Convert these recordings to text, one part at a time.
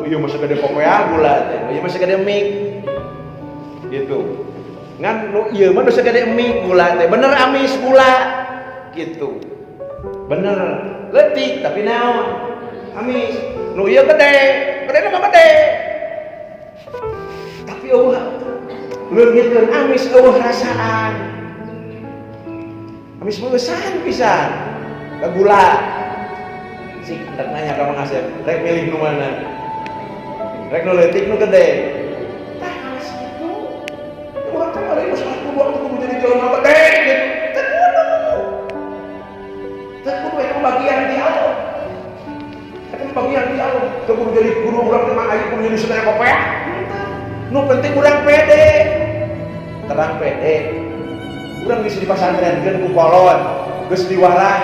Nu ieu mah sagede pokoea gula teh, ieu mah sagede mik. Gitu. Ngan nu ieu mah nu sagede mik gula teh, bener amis gula. Gitu. Bener leutik tapi naon? Amis. Nu ieu gede, gede mah gede. Tapi eueuh leungitkeun amis eueuh rasaan. Amis meusan pisan. Ka gula. Sik rek nanya ka Mang Asep, rek milih nu mana? Rek nu leutik nu gede. Tah kitu. Urang teh ari masalah kudu jadi jelema gede gitu. Teh kudu. Teh kudu eta bagian ti Allah. Eta bagian ti Allah. Teu kudu jadi guru urang teh mah aya kudu jadi sedaya kopea. Nu penting urang pede. Terang pede. Urang geus di pasantrenkeun ku kolon, geus diwarah,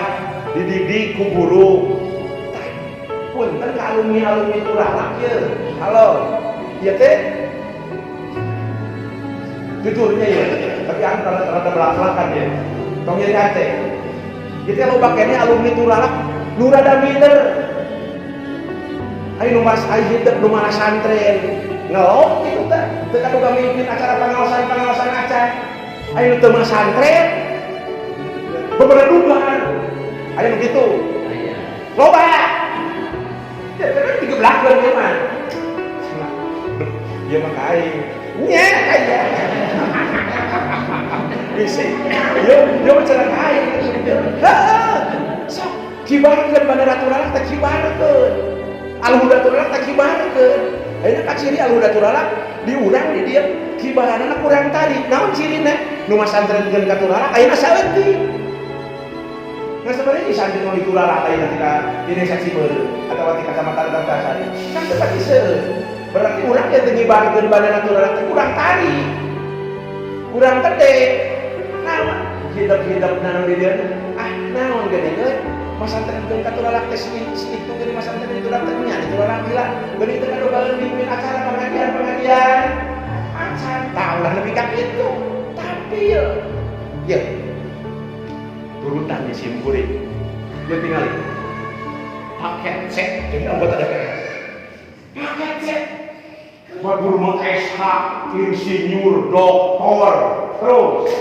dididik ku guru. Punten ka alumni-alumni Turalak ieu. Halo. Ieu teh jujurnya ya, tapi antara belak-belakan ya. Tong ieu teh. Ieu teh loba keneh alumni Turalak nu rada minder. Ai nu mas ai hidup nu mana santren. Ngelok kitu teh. Teu kaduga mimpin acara pangaosan acan. Ai nu teu santren. Beberedugan. Aya nu kitu. Loba. Ya kan 13 bulan dia mah. Dia mah kain. Nya aya. Bisi. Yo bicara kain. Heeh. Sok kibarkeun Bandara Turalak teh kibarkeun. Alhuda Turalak teh kibarkeun. Ayeuna ka ciri Alhuda Turalak di urang di dieu kibaranna kurang tadi. Naon cirina? Nu masantrenkeun ka Turalak ayeuna saeutik. Nggak sebenarnya di samping mau Turalak ayeuna tika di desa Cibeureuh atau di kecamatan Tantasari. Kan teu pati seueur. Berarti urang teh ngibarkeun Bandara Turalak teh kurang tadi. Kurang gede. Naon? Hidup naon di dieu? Ah, naon gede geus? Masantrenkeun ka Turalak teh itu geuning masantren di Turalak teh nya di Turalak bilang geuning teh kadogaeun mimpin acara pengajian. Acan tah ulah lebih ka kitu. Tampil. Ye. Turutan di simkuring dia tinggal paket set jadi anggota DPR paket set guru mau SH insinyur doktor terus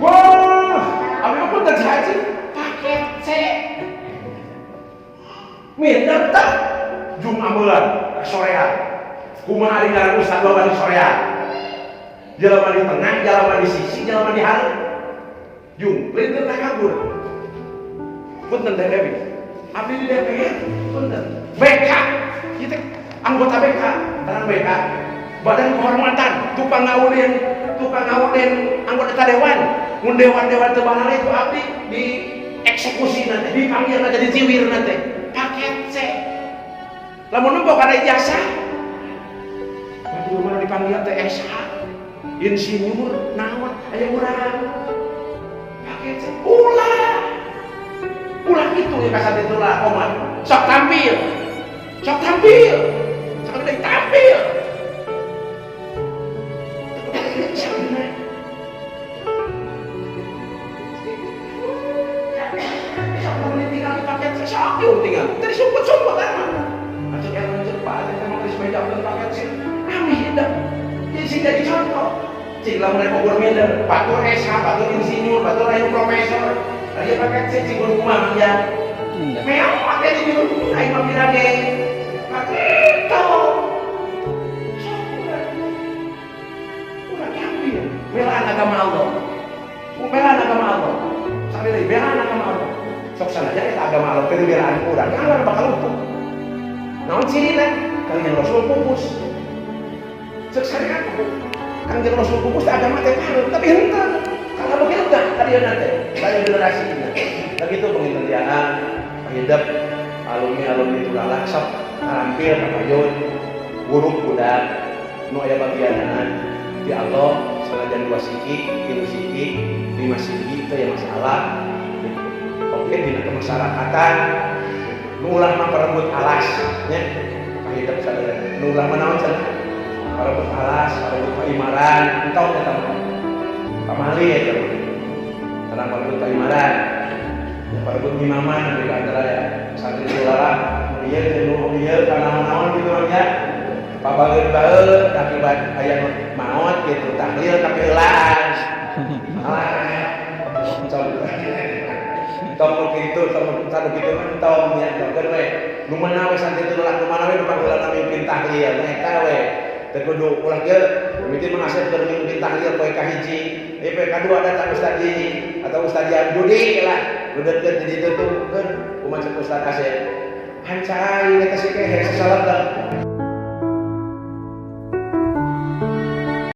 wah apa pun terjadi paket set minder tak Jumabulan sorean kumaha ari ngaran ustaz loba di sorean jelema di tengah jelema di sisi jelema di hareum Jung, lintir tak kabur. Punten teh Dewi. Abdi di DPR, punten. BK, kita anggota BK, terang BK. Badan Kehormatan, tukang ngawunin anggota dewan. Mun dewan-dewan teu balare itu abdi di eksekusi nanti, dipanggil nanti, diciwir nanti. Paket C. Lamun boga ada ijazah. Betul mana dipanggil teh SH. Insinyur, naon, aya urang. Ulah itu ya kasat itu lah Omar sok tampil sok udah tampil tinggal di paket sok tinggal tadi sumput kan macam yang cepat kita mau sepeda dan paket sih amin dah jadi contoh cik lah mulai pokok minder batur SH, batur insinyur, batur ayo profesor dia pakai cik guru rumah ya memang pakai di guru ayo mampirane pakai itu udah diambil belaan agama Allah sampai lagi belaan agama Allah sok sana aja kita agama Allah belaan kurang jangan bakal lupa naon cirina kalian Rasul pupus sok sana Kanjeng Rasul pupus agama teh tapi henteu kalau begitu enggak tadi nanti banyak generasi ini begitu pengintian hidup alumni Turalak sok hampir kapayun guru budak nu aya bagianan di Allah senajan 2 siki 3 siki 5 siki itu ya masalah oke di kemasyarakatan nu ulah mah perebut alas nya hidup sadaya nu ulah mah naon cenah perebut alas perebut paimaran entau eta mah pamali ya terang perebut paimaran ya perebut imaman di antara ya santri Turalak ieu jenuh ieu kana-naon gitu nya. Pabangeun bae akibat aya maot gitu tahlil kapeulaan. Tong kitu tong sanu kitu mah tong nya tongkeun we. Nu meunang we santai teu laku mana we panggeulana mimpin tahlil eta we. Teu kudu ulah ge mimiti mengasep keur mimpin tahlil poe kahiji, poe kadua datang ustaz ini atau ustaz Judi lah. Nu deukeut di ditu tuh kumaha ustaz Asep. Hancai eta sikehe sasalatan.